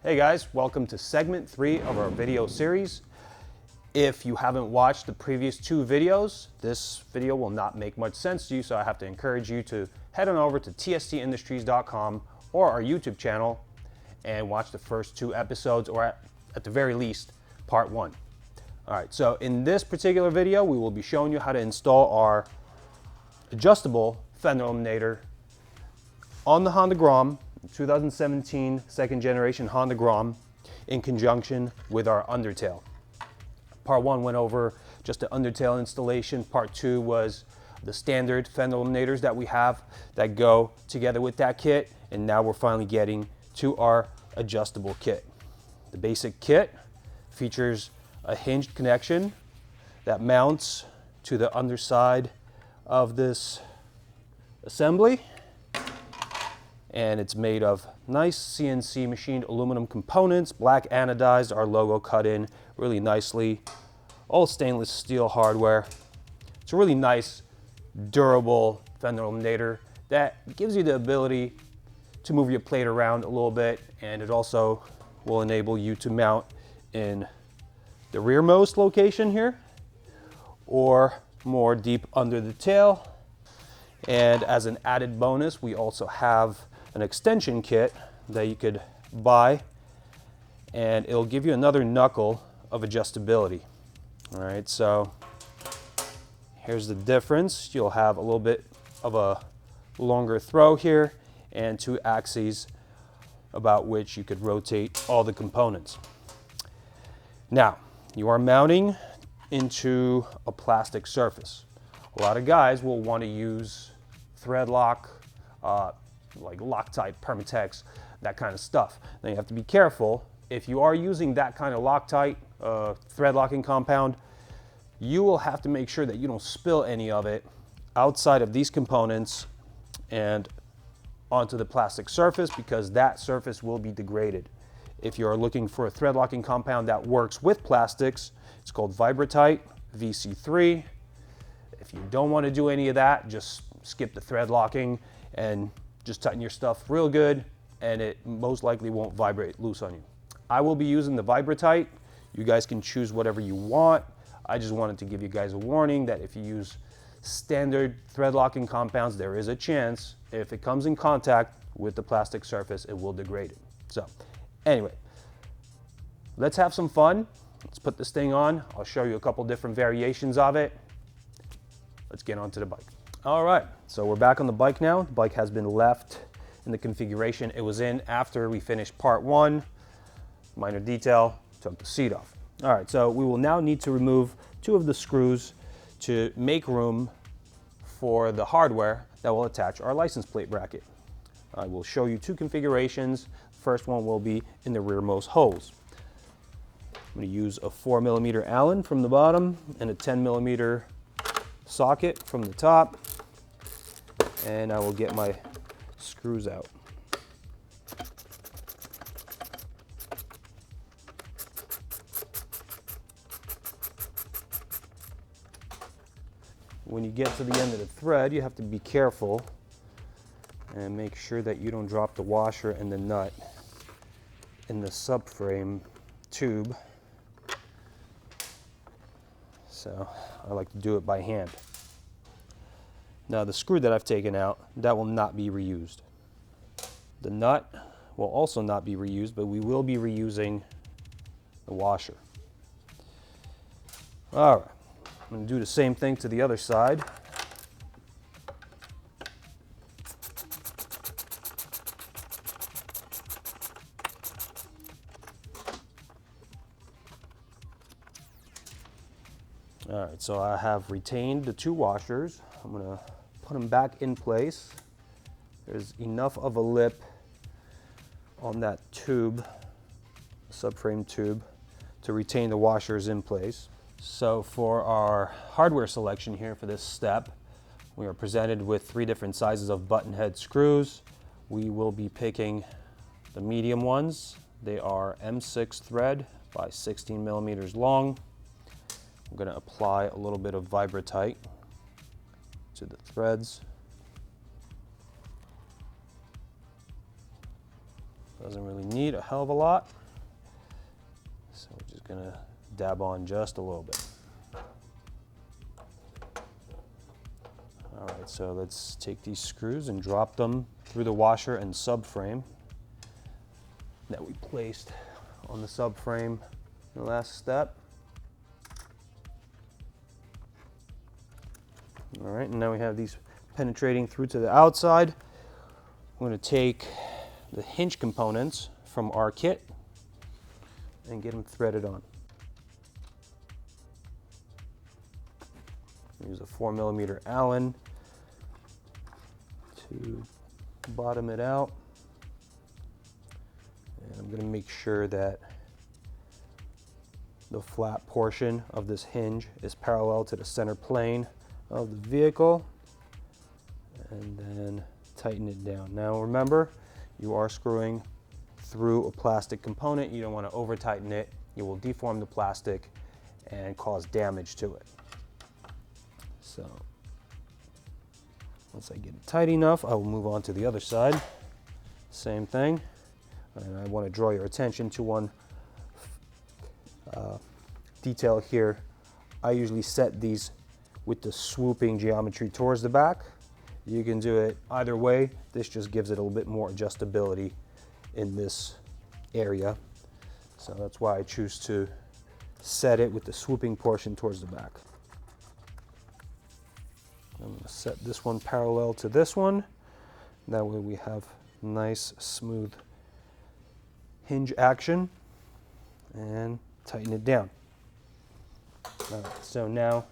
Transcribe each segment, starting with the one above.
Hey guys, welcome to segment 3 of our video series. If you haven't watched the previous 2 videos, this video will not make much sense to you, so I have to encourage you to head on over to tstindustries.com or our YouTube channel and watch the first 2 episodes, or at the very least, part 1. Alright, so in this particular video, we will be showing you how to install our adjustable fender eliminator on the Honda Grom, 2017 second generation Honda Grom, in conjunction with our undertail. Part 1 went over just the undertail installation. Part 2 was the standard fender eliminators that we have that go together with that kit, and now we're finally getting to our adjustable kit. The basic kit features a hinged connection that mounts to the underside of this assembly, and it's made of nice CNC machined aluminum components, black anodized, our logo cut in really nicely, all stainless steel hardware. It's a really nice, durable fender eliminator that gives you the ability to move your plate around a little bit, and it also will enable you to mount in the rearmost location here or more deep under the tail. And as an added bonus, we also have an extension kit that you could buy, and it'll give you another knuckle of adjustability. All right, so here's the difference. You'll have a little bit of a longer throw here and 2 axes about which you could rotate all the components. Now, you are mounting into a plastic surface. A lot of guys will want to use thread lock, like Loctite, Permatex, that kind of stuff. Now you have to be careful. If you are using that kind of Loctite thread locking compound, you will have to make sure that you don't spill any of it outside of these components and onto the plastic surface, because that surface will be degraded. If you're looking for a thread locking compound that works with plastics, it's called Vibratite VC3. If you don't want to do any of that, just skip the thread locking and just tighten your stuff real good, and it most likely won't vibrate loose on you. I will be using the Vibratite. You guys can choose whatever you want. I just wanted to give you guys a warning that if you use standard thread locking compounds, there is a chance if it comes in contact with the plastic surface, it will degrade it. So anyway, let's have some fun. Let's put this thing on. I'll show you a couple different variations of it. Let's get onto the bike. All right, so we're back on the bike now. The bike has been left in the configuration it was in after we finished part 1. Minor detail, took the seat off. All right, so we will now need to remove 2 of the screws to make room for the hardware that will attach our license plate bracket. I will show you 2 configurations. First one will be in the rearmost holes. I'm going to use a 4mm Allen from the bottom and a 10mm socket from the top, and I will get my screws out. When you get to the end of the thread, you have to be careful and make sure that you don't drop the washer and the nut in the subframe tube. So I like to do it by hand. Now the screw that I've taken out, that will not be reused. The nut will also not be reused, but we will be reusing the washer. All right, I'm going to do the same thing to the other side. All right, so I have retained the 2 washers. I'm going to put them back in place. There's enough of a lip on that tube, subframe tube, to retain the washers in place. So for our hardware selection here for this step, we are presented with 3 different sizes of button head screws. We will be picking the medium ones. They are M6 thread by 16mm long. I'm going to apply a little bit of Vibratite to the threads. Doesn't really need a hell of a lot. gonna dab on just a little bit. All right, so let's take these screws and drop them through the washer and subframe that we placed on the subframe in the last step. All right, and now we have these penetrating through to the outside. I'm going to take the hinge components from our kit and get them threaded on. Use a 4mm Allen to bottom it out. And I'm going to make sure that the flat portion of this hinge is parallel to the center plane of the vehicle, and then tighten it down. Now remember, you are screwing through a plastic component. You don't want to over tighten it. You will deform the plastic and cause damage to it. So once I get it tight enough, I will move on to the other side. Same thing. And I want to draw your attention to one detail here. I usually set these with the swooping geometry towards the back. You can do it either way. This just gives it a little bit more adjustability in this area. So that's why I choose to set it with the swooping portion towards the back. I'm going to set this one parallel to this one. That way we have nice, smooth hinge action, and tighten it down. All right, so now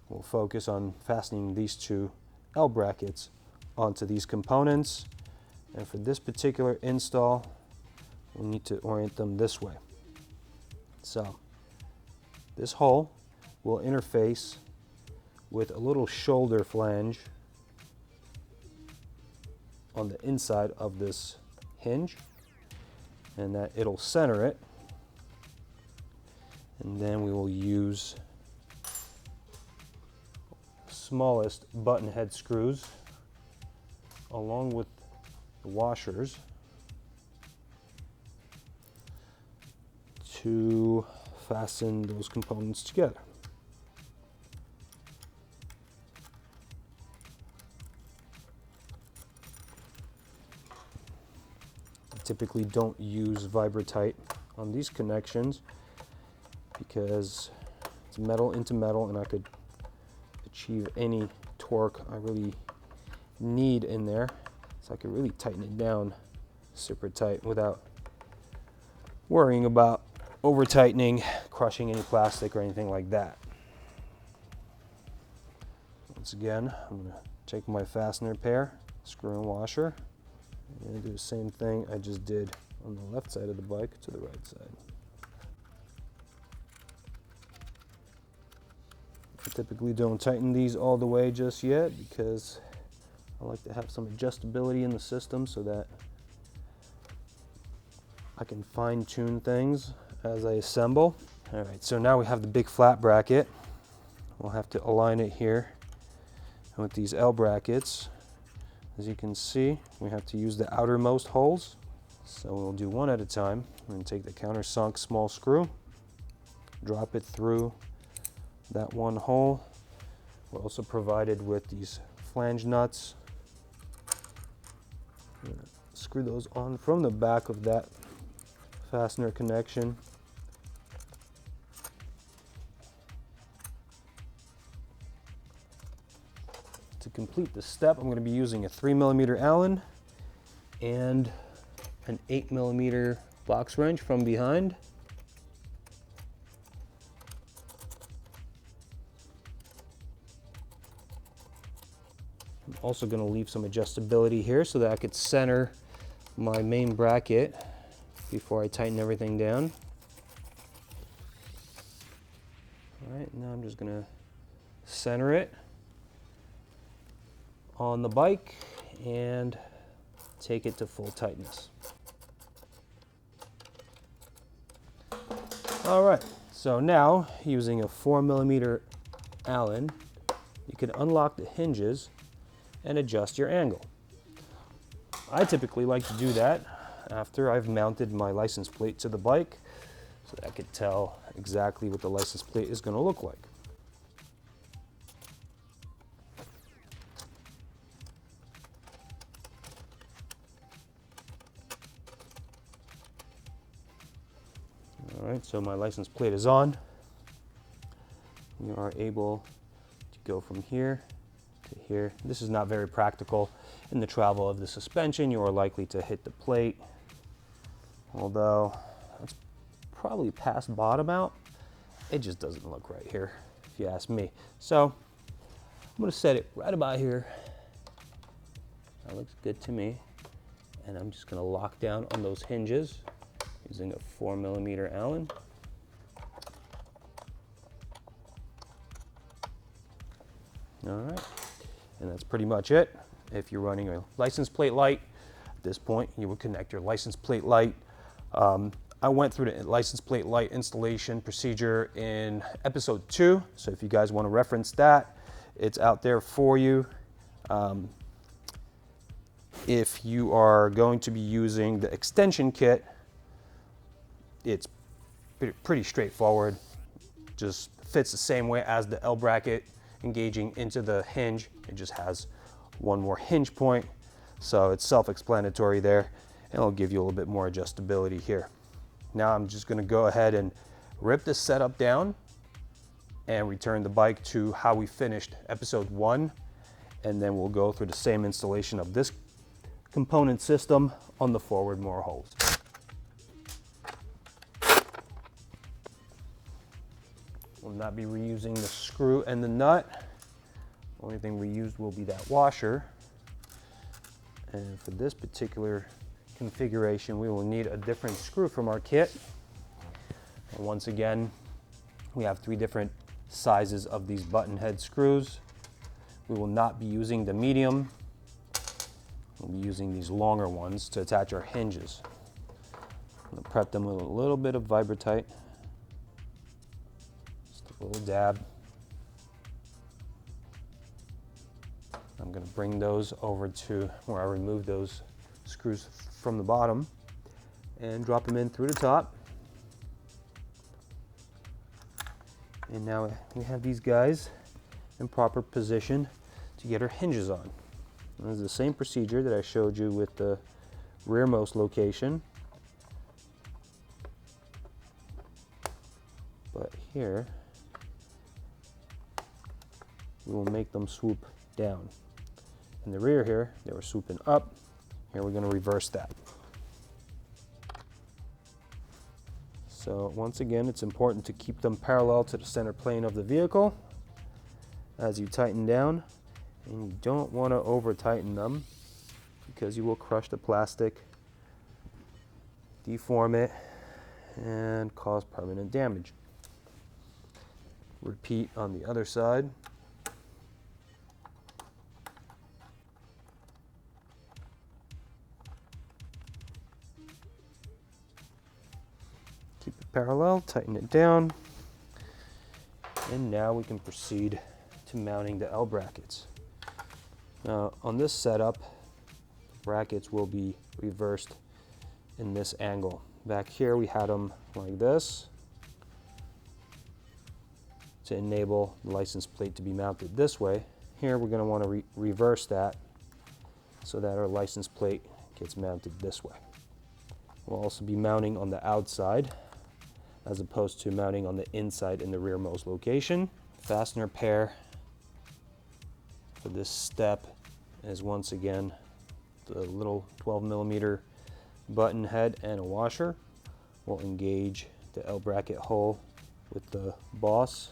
we'll focus on fastening these two L brackets onto these components. And for this particular install, we need to orient them this way. So this hole will interface with a little shoulder flange on the inside of this hinge, and that it'll center it. And then we will use smallest button head screws along with the washers to fasten those components together. I typically don't use Vibratite on these connections because it's metal into metal, and I could achieve any torque I really need in there, so I could really tighten it down super tight without worrying about over tightening, crushing any plastic or anything like that. Once again, I'm going to take my fastener pair, screw and washer, and do the same thing I just did on the left side of the bike to the right side. I typically don't tighten these all the way just yet because I like to have some adjustability in the system so that I can fine-tune things as I assemble. All right, so now we have the big flat bracket. We'll have to align it here. And with these L brackets, as you can see, we have to use the outermost holes. So we'll do one at a time. We're going to take the countersunk small screw, drop it through that one hole. We're also provided with these flange nuts. Screw those on from the back of that fastener connection. To complete the step, I'm going to be using a 3mm Allen and an 8mm box wrench from behind. I'm also going to leave some adjustability here so that I could center my main bracket before I tighten everything down. All right, now I'm just going to center it on the bike and take it to full tightness. All right, so now using a 4mm Allen, you can unlock the hinges and adjust your angle. I typically like to do that after I've mounted my license plate to the bike so that I could tell exactly what the license plate is going to look like. All right, so my license plate is on. We are able to go from here to here. This is not very practical. In the travel of the suspension, you are likely to hit the plate, although that's probably past bottom out. It just doesn't look right here, if you ask me. So I'm gonna set it right about here. That looks good to me. And I'm just gonna lock down on those hinges using a 4mm Allen. All right, and that's pretty much it. If you're running a license plate light, at this point, you would connect your license plate light. I went through the license plate light installation procedure in episode 2, so if you guys want to reference that, it's out there for you. If you are going to be using the extension kit, it's pretty straightforward. Just fits the same way as the L bracket engaging into the hinge. It just has one more hinge point, so it's self-explanatory there, and it'll give you a little bit more adjustability here. Now I'm just going to go ahead and rip this setup down and return the bike to how we finished episode 1, and then we'll go through the same installation of this component system on the forward motor holes. We'll not be reusing the screw and the nut. Only thing we used will be that washer. And for this particular configuration, we will need a different screw from our kit. And once again, we have 3 different sizes of these button head screws. We will not be using the medium. We'll be using these longer ones to attach our hinges. I'm going to prep them with a little bit of Vibratite. Just a little dab. I'm going to bring those over to where I removed those screws from the bottom and drop them in through the top. And now we have these guys in proper position to get our hinges on. This is the same procedure that I showed you with the rearmost location. But here, we will make them swoop down. In the rear here, they were swooping up. Here we're going to reverse that. So once again, it's important to keep them parallel to the center plane of the vehicle as you tighten down. And you don't want to over tighten them because you will crush the plastic, deform it, and cause permanent damage. Repeat on the other side. Keep it parallel, tighten it down, and now we can proceed to mounting the L brackets. Now on this setup, the brackets will be reversed in this angle. Back here we had them like this to enable the license plate to be mounted this way. Here we're going to want to reverse that so that our license plate gets mounted this way. We'll also be mounting on the outside as opposed to mounting on the inside in the rearmost location. Fastener pair for this step is once again the little 12mm button head and a washer. We'll engage the L bracket hole with the boss.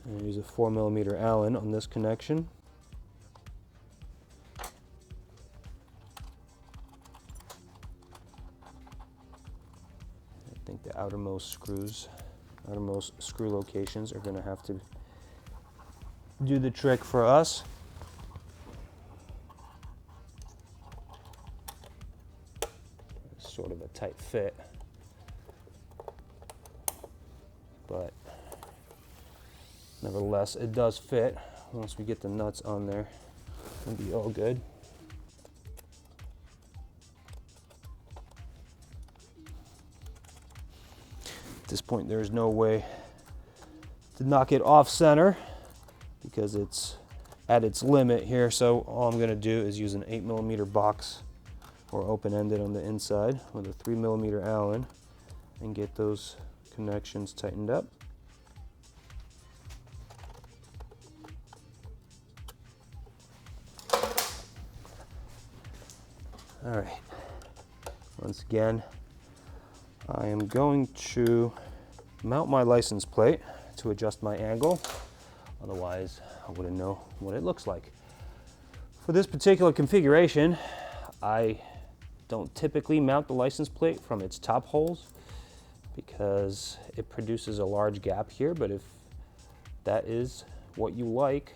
And use a 4mm Allen on this connection. I think the outermost screw locations are going to have to do the trick for us. It's sort of a tight fit, but nevertheless it does fit. Once we get the nuts on there, it'll be all good. At this point, there's no way to knock it off center because it's at its limit here. So all I'm gonna do is use an 8mm box or open-ended on the inside with a 3mm Allen and get those connections tightened up. All right, once again, I am going to mount my license plate to adjust my angle. Otherwise, I wouldn't know what it looks like. For this particular configuration, I don't typically mount the license plate from its top holes because it produces a large gap here, but if that is what you like,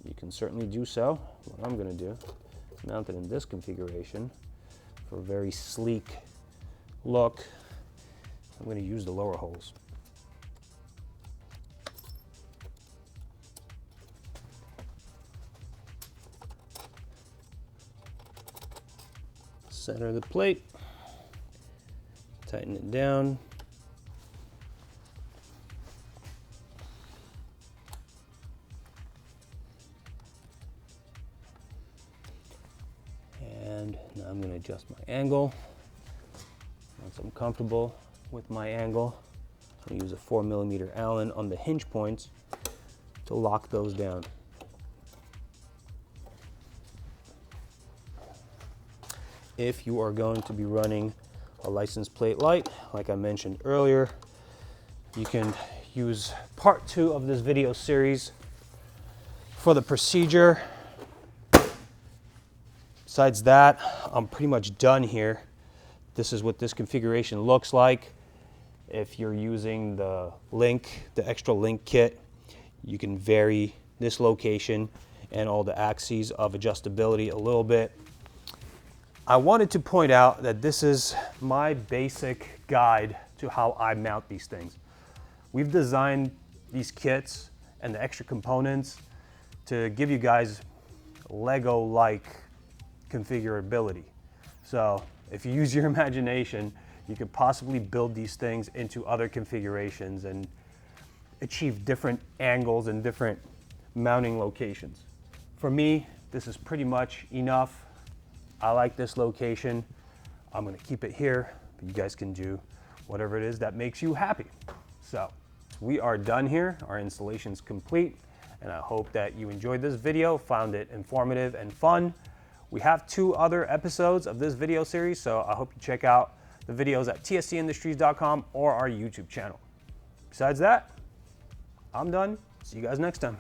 you can certainly do so. What I'm gonna do is mount it in this configuration for a very sleek look. I'm gonna use the lower holes. Center the plate, tighten it down. And now I'm going to adjust my angle. Once I'm comfortable with my angle, I'm going to use a 4mm Allen on the hinge points to lock those down. If you are going to be running a license plate light, like I mentioned earlier, you can use part 2 of this video series for the procedure. Besides that, I'm pretty much done here. This is what this configuration looks like. If you're using the extra link kit, you can vary this location and all the axes of adjustability a little bit. I wanted to point out that this is my basic guide to how I mount these things. We've designed these kits and the extra components to give you guys Lego-like configurability. So if you use your imagination, you could possibly build these things into other configurations and achieve different angles and different mounting locations. For me, this is pretty much enough. I like this location. I'm gonna keep it here, but you guys can do whatever it is that makes you happy. So we are done here. Our installation's complete, and I hope that you enjoyed this video, found it informative and fun. We have 2 other episodes of this video series, so I hope you check out the videos at tstindustries.com or our YouTube channel. Besides that, I'm done. See you guys next time.